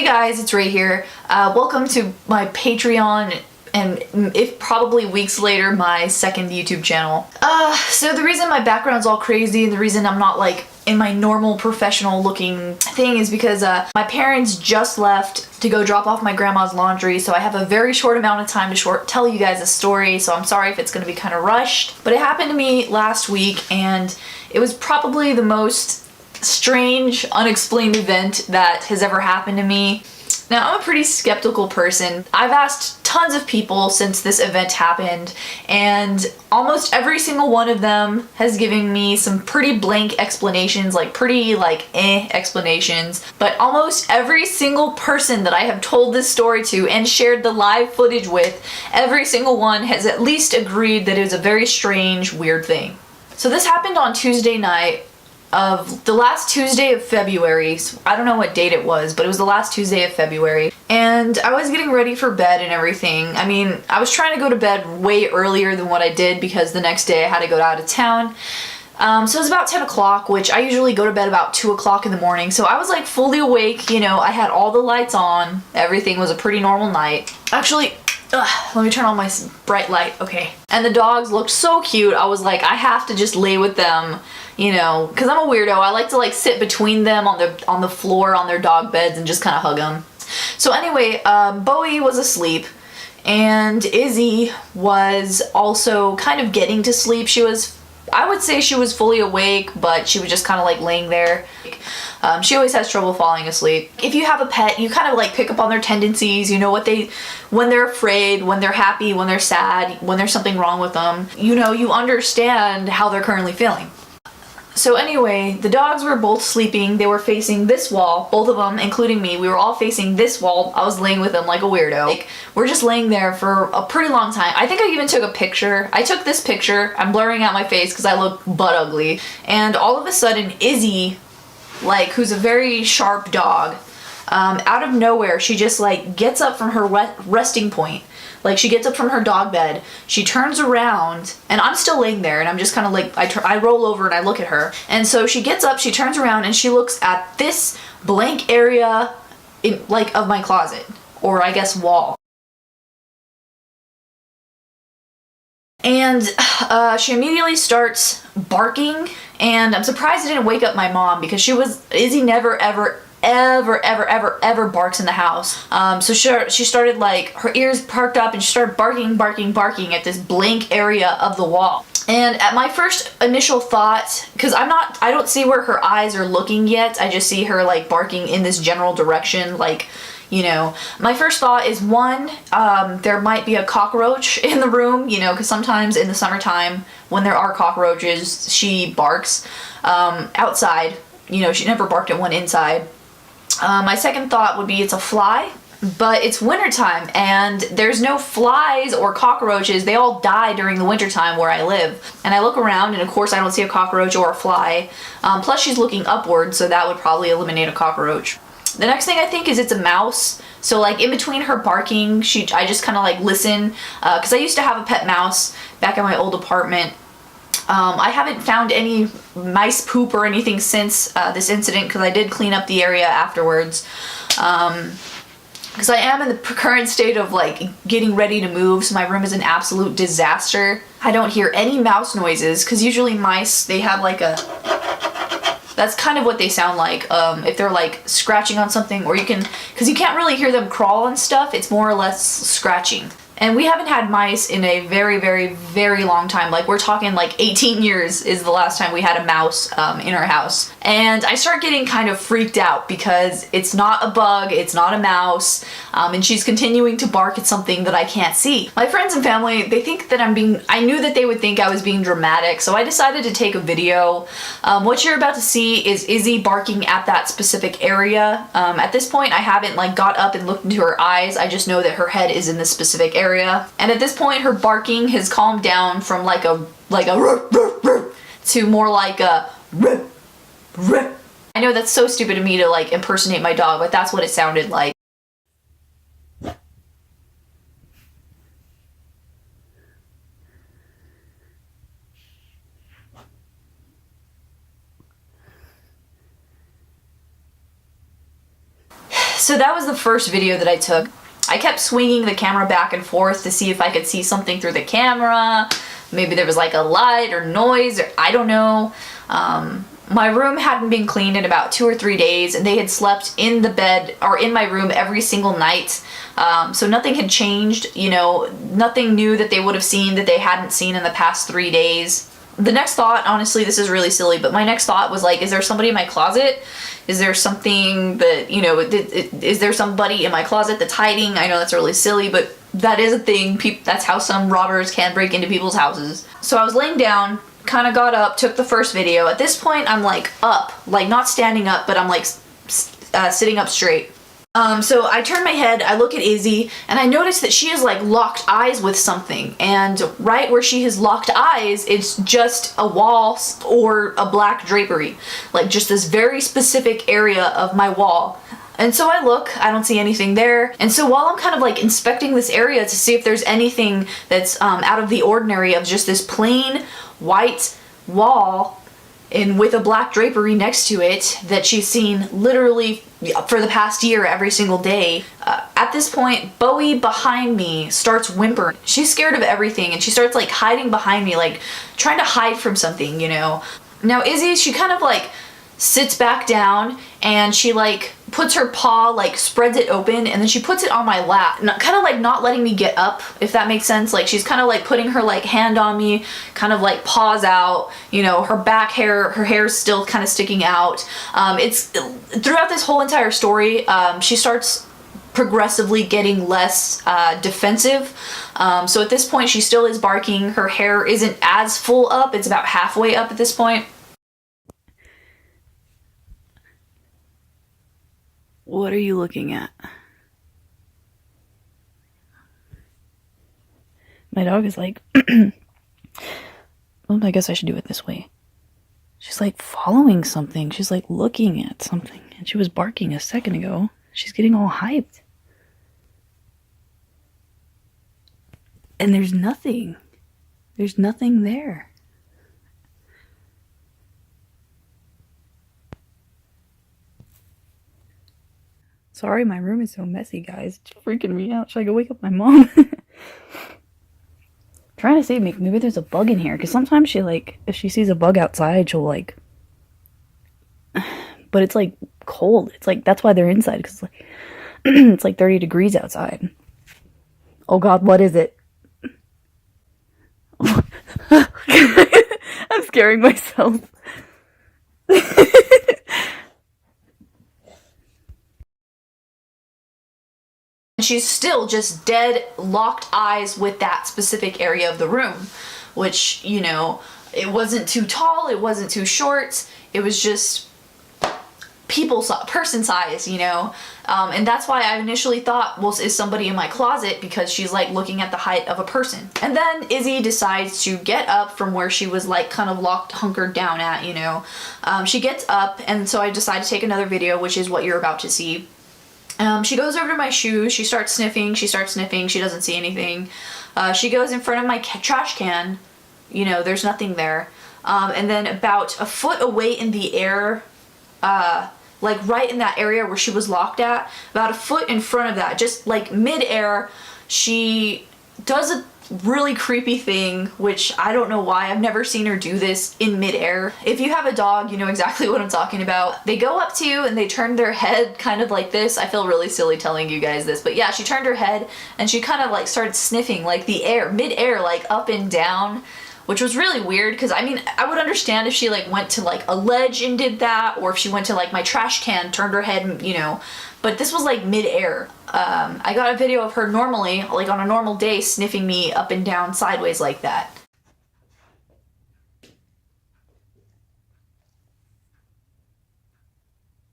guys, it's Ray here. Welcome to my Patreon and if probably weeks later my second YouTube channel. So the reason my background's all crazy and the reason I'm not like in my normal professional looking thing is because my parents just left to go drop off my grandma's laundry, so I have a very short amount of time to tell you guys a story, so I'm sorry if it's gonna be kind of rushed. But it happened to me last week and it was probably the most strange, unexplained event that has ever happened to me. Now, I'm a pretty skeptical person. I've asked tons of people since this event happened, and almost every single one of them has given me some pretty blank explanations, like pretty explanations. But almost every single person that I have told this story to and shared the live footage with, every single one has at least agreed that it was a very strange, weird thing. So this happened on Tuesday night of the last Tuesday of February. So I don't know what date it was, but it was the last Tuesday of February. And I was getting ready for bed and everything. I mean, I was trying to go to bed way earlier than what I did because the next day I had to go out of town. So it was about 10 o'clock, which I usually go to bed about 2 o'clock in the morning. So I was like fully awake, you know, I had all the lights on. Everything was a pretty normal night. Actually, let me turn on my bright light. Okay. And the dogs looked so cute. I was like, I have to just lay with them, you know, because I'm a weirdo. I like to like sit between them on the floor on their dog beds and just kind of hug them. So anyway, Bowie was asleep and Izzy was also kind of getting to sleep. I would say she was fully awake, but she was just kind of like laying there. She always has trouble falling asleep. If you have a pet, you kind of like pick up on their tendencies. You know when they're afraid, when they're happy, when they're sad, when there's something wrong with them. You know, you understand how they're currently feeling. So anyway, the dogs were both sleeping. They were facing this wall, both of them, including me. We were all facing this wall. I was laying with them like a weirdo. Like, we're just laying there for a pretty long time. I think I even took a picture. I took this picture. I'm blurring out my face because I look butt ugly. And all of a sudden, Izzy, like, who's a very sharp dog, out of nowhere, she just like gets up from her resting point. Like, she gets up from her dog bed, she turns around, and I'm still laying there, and I'm just kind of like, I roll over and I look at her. And so she gets up, she turns around, and she looks at this blank area of my closet, or I guess wall. And she immediately starts barking, and I'm surprised it didn't wake up my mom because Izzy never ever barks in the house. So she started like, her ears perked up and she started barking at this blank area of the wall. And at my first initial thought, because I don't see where her eyes are looking yet, I just see her like barking in this general direction, like, you know, my first thought is one, there might be a cockroach in the room, you know, because sometimes in the summertime when there are cockroaches, she barks outside. You know, she never barked at one inside. My second thought would be it's a fly, but it's wintertime and there's no flies or cockroaches. They all die during the wintertime where I live. And I look around and of course I don't see a cockroach or a fly. Plus she's looking upward, so that would probably eliminate a cockroach. The next thing I think is it's a mouse. So like in between her barking, I just kind of like listen, because I used to have a pet mouse back in my old apartment. I haven't found any mice poop or anything since this incident because I did clean up the area afterwards. Because I am in the current state of like getting ready to move, so my room is an absolute disaster. I don't hear any mouse noises because usually mice, they have like that's kind of what they sound like if they're like scratching on something, or because you can't really hear them crawl and stuff, it's more or less scratching. And we haven't had mice in a very long time. Like, we're talking like 18 years is the last time we had a mouse in our house. And I start getting kind of freaked out because it's not a bug, it's not a mouse, and she's continuing to bark at something that I can't see. My friends and family, they think that I knew that they would think I was being dramatic, so I decided to take a video. What you're about to see is Izzy barking at that specific area. At this point, I haven't like got up and looked into her eyes, I just know that her head is in this specific area. And at this point, her barking has calmed down from like a to more like a I know that's so stupid of me to like impersonate my dog, but that's what it sounded like. So that was the first video that I took. I kept swinging the camera back and forth to see if I could see something through the camera. Maybe there was like a light or noise, or I don't know. My room hadn't been cleaned in about 2 or 3 days, and they had slept in the bed or in my room every single night. So nothing had changed, you know, nothing new that they would have seen that they hadn't seen in the past 3 days. The next thought, honestly, this is really silly, but my next thought was like, is there somebody in my closet? Is there something that, you know, is there somebody in my closet that's hiding? I know that's really silly, but that is a thing. That's how some robbers can break into people's houses. So I was laying down, kind of got up, took the first video. At this point, I'm like up, like not standing up, but I'm like sitting up straight. So I turn my head, I look at Izzy, and I notice that she has like locked eyes with something. And right where she has locked eyes, it's just a wall or a black drapery. Like just this very specific area of my wall. And so I look, I don't see anything there. And so while I'm kind of like inspecting this area to see if there's anything that's out of the ordinary of just this plain white wall and with a black drapery next to it that she's seen literally for the past year every single day. At this point, Bowie behind me starts whimpering. She's scared of everything and she starts like hiding behind me, like trying to hide from something, you know. Now Izzy, she kind of like sits back down and she like puts her paw, like spreads it open, and then she puts it on my lap, kind of like not letting me get up, if that makes sense. Like she's kind of like putting her like hand on me, kind of like paws out, you know, her back hair, her hair's still kind of sticking out. It's throughout this whole entire story, she starts progressively getting less defensive. So at this point she still is barking. Her hair isn't as full up, it's about halfway up at this point. What are you looking at? My dog is like, well, I guess I should do it this way. She's like following something. She's like looking at something. And she was barking a second ago. She's getting all hyped. And there's nothing. There's nothing there. Sorry, my room is so messy, guys. It's freaking me out. Should I go wake up my mom? Trying to see, maybe there's a bug in here. Because sometimes she, like, if she sees a bug outside, she'll, like... But it's, like, cold. It's, like, that's why they're inside. Because, like, it's, like, 30 degrees outside. Oh, God, what is it? I'm scaring myself. She's still just dead locked eyes with that specific area of the room, which, you know, it wasn't too tall, it wasn't too short, it was just person size, you know. And that's why I initially thought, well, is somebody in my closet, because she's like looking at the height of a person. And then Izzy decides to get up from where she was like kind of hunkered down at, you know. She gets up, and so I decide to take another video, which is what you're about to see. She goes over to my shoes, she starts sniffing, she doesn't see anything. She goes in front of my trash can, you know, there's nothing there. And then about a foot away in the air, like right in that area where she was locked at, about a foot in front of that, just like mid-air, she does a really creepy thing, which I don't know why. I've never seen her do this in mid-air. If you have a dog, you know exactly what I'm talking about. They go up to you and they turn their head kind of like this. I feel really silly telling you guys this, but yeah, she turned her head and she kind of like started sniffing like the air, mid-air, like up and down, which was really weird because I mean, I would understand if she like went to like a ledge and did that, or if she went to like my trash can, turned her head, and, you know, but this was like mid-air. I got a video of her normally, like on a normal day, sniffing me up and down sideways like that.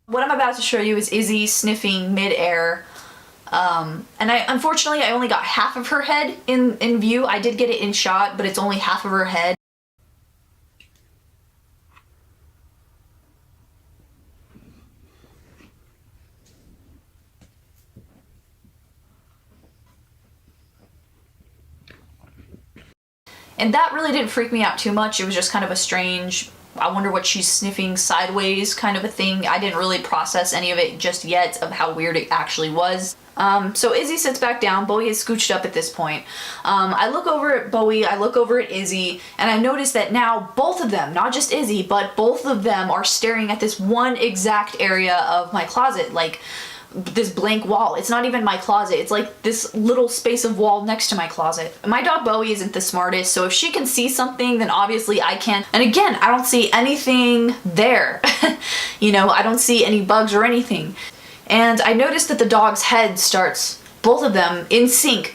What I'm about to show you is Izzy sniffing mid-air. And unfortunately I only got half of her head in view. I did get it in shot, but it's only half of her head. And that really didn't freak me out too much. It was just kind of a strange, I wonder what she's sniffing sideways kind of a thing. I didn't really process any of it just yet of how weird it actually was. So Izzy sits back down. Bowie is scooched up at this point. I look over at Bowie, I look over at Izzy, and I notice that now both of them, not just Izzy, but both of them are staring at this one exact area of my closet, like this blank wall. It's not even my closet. It's like this little space of wall next to my closet. My dog Bowie isn't the smartest, so if she can see something, then obviously I can. And again, I don't see anything there. You know, I don't see any bugs or anything. And I noticed that the dog's head starts, both of them, in sync.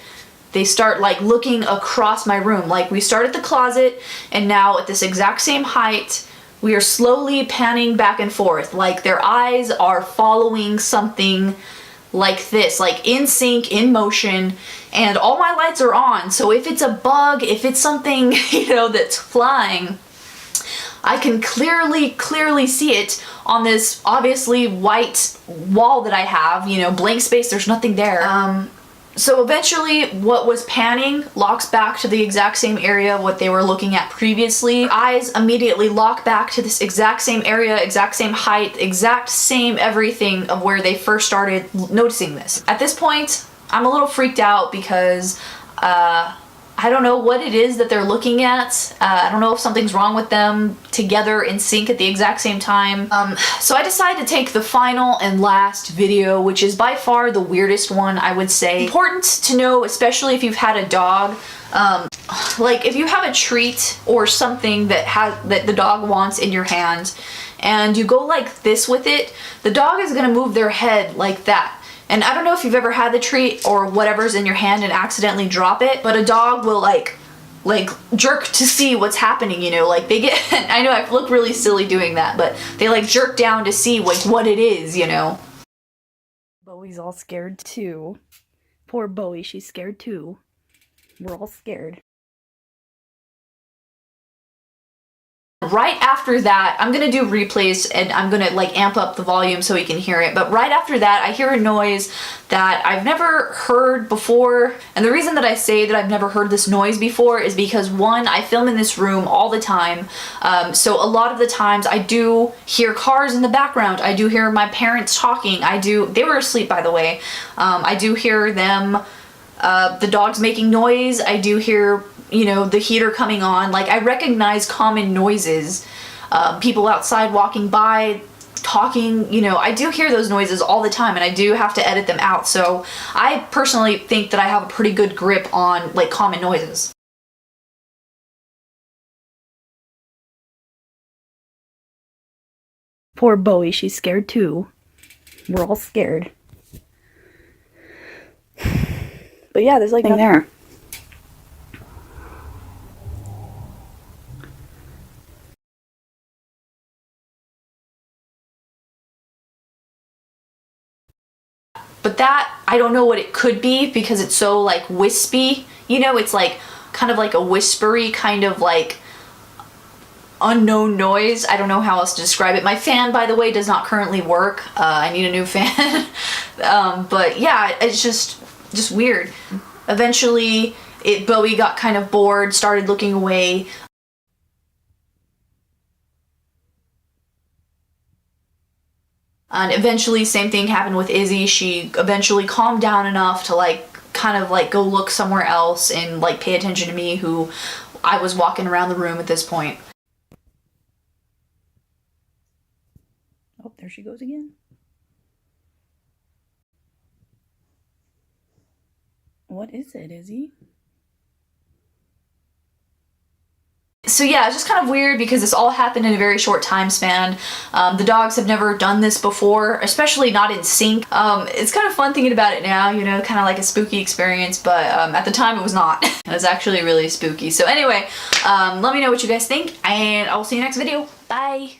They start like looking across my room. Like we start at the closet, and now at this exact same height, we are slowly panning back and forth. Like their eyes are following something like this, like in sync, in motion, and all my lights are on. So if it's a bug, if it's something, you know, that's flying, I can clearly see it on this obviously white wall that I have, you know, blank space, there's nothing there. So eventually what was panning locks back to the exact same area what they were looking at previously. Eyes immediately lock back to this exact same area, exact same height, exact same everything of where they first started noticing this. At this point, I'm a little freaked out because I don't know what it is that they're looking at. I don't know if something's wrong with them together in sync at the exact same time. So I decided to take the final and last video, which is by far the weirdest one, I would say. Important to know, especially if you've had a dog. Like if you have a treat or something that the dog wants in your hand, and you go like this with it, the dog is gonna move their head like that. And I don't know if you've ever had the treat or whatever's in your hand and accidentally drop it, but a dog will like jerk to see what's happening, you know, like they get, I know I look really silly doing that, but they like jerk down to see like what it is, you know. Bowie's all scared too. Poor Bowie, she's scared too. We're all scared. Right after that, I'm gonna do replays and I'm gonna like amp up the volume so you can hear it, but right after that I hear a noise that I've never heard before. And the reason that I say that I've never heard this noise before is because one, I film in this room all the time, so a lot of the times I do hear cars in the background, I do hear my parents talking, they were asleep by the way, I do hear them, the dogs making noise, I do hear, you know, the heater coming on. Like I recognize common noises, people outside walking by, talking, you know, I do hear those noises all the time and I do have to edit them out. So I personally think that I have a pretty good grip on like common noises. Poor Bowie, she's scared too. We're all scared. But yeah, there's like nothing there. But that, I don't know what it could be because it's so like wispy, you know, it's like kind of like a whispery kind of like unknown noise. I don't know how else to describe it. My fan, by the way, does not currently work. I need a new fan. But yeah, it's just weird. Eventually, Bowie got kind of bored, started looking away. And eventually, same thing happened with Izzy. She eventually calmed down enough to like kind of like go look somewhere else and like pay attention to me, who I was walking around the room at this point. Oh, there she goes again. What is it, Izzy? So yeah, it's just kind of weird because this all happened in a very short time span. The dogs have never done this before, especially not in sync. It's kind of fun thinking about it now, you know, kind of like a spooky experience, but at the time it was not. It was actually really spooky. So anyway, let me know what you guys think, and I will see you next video. Bye!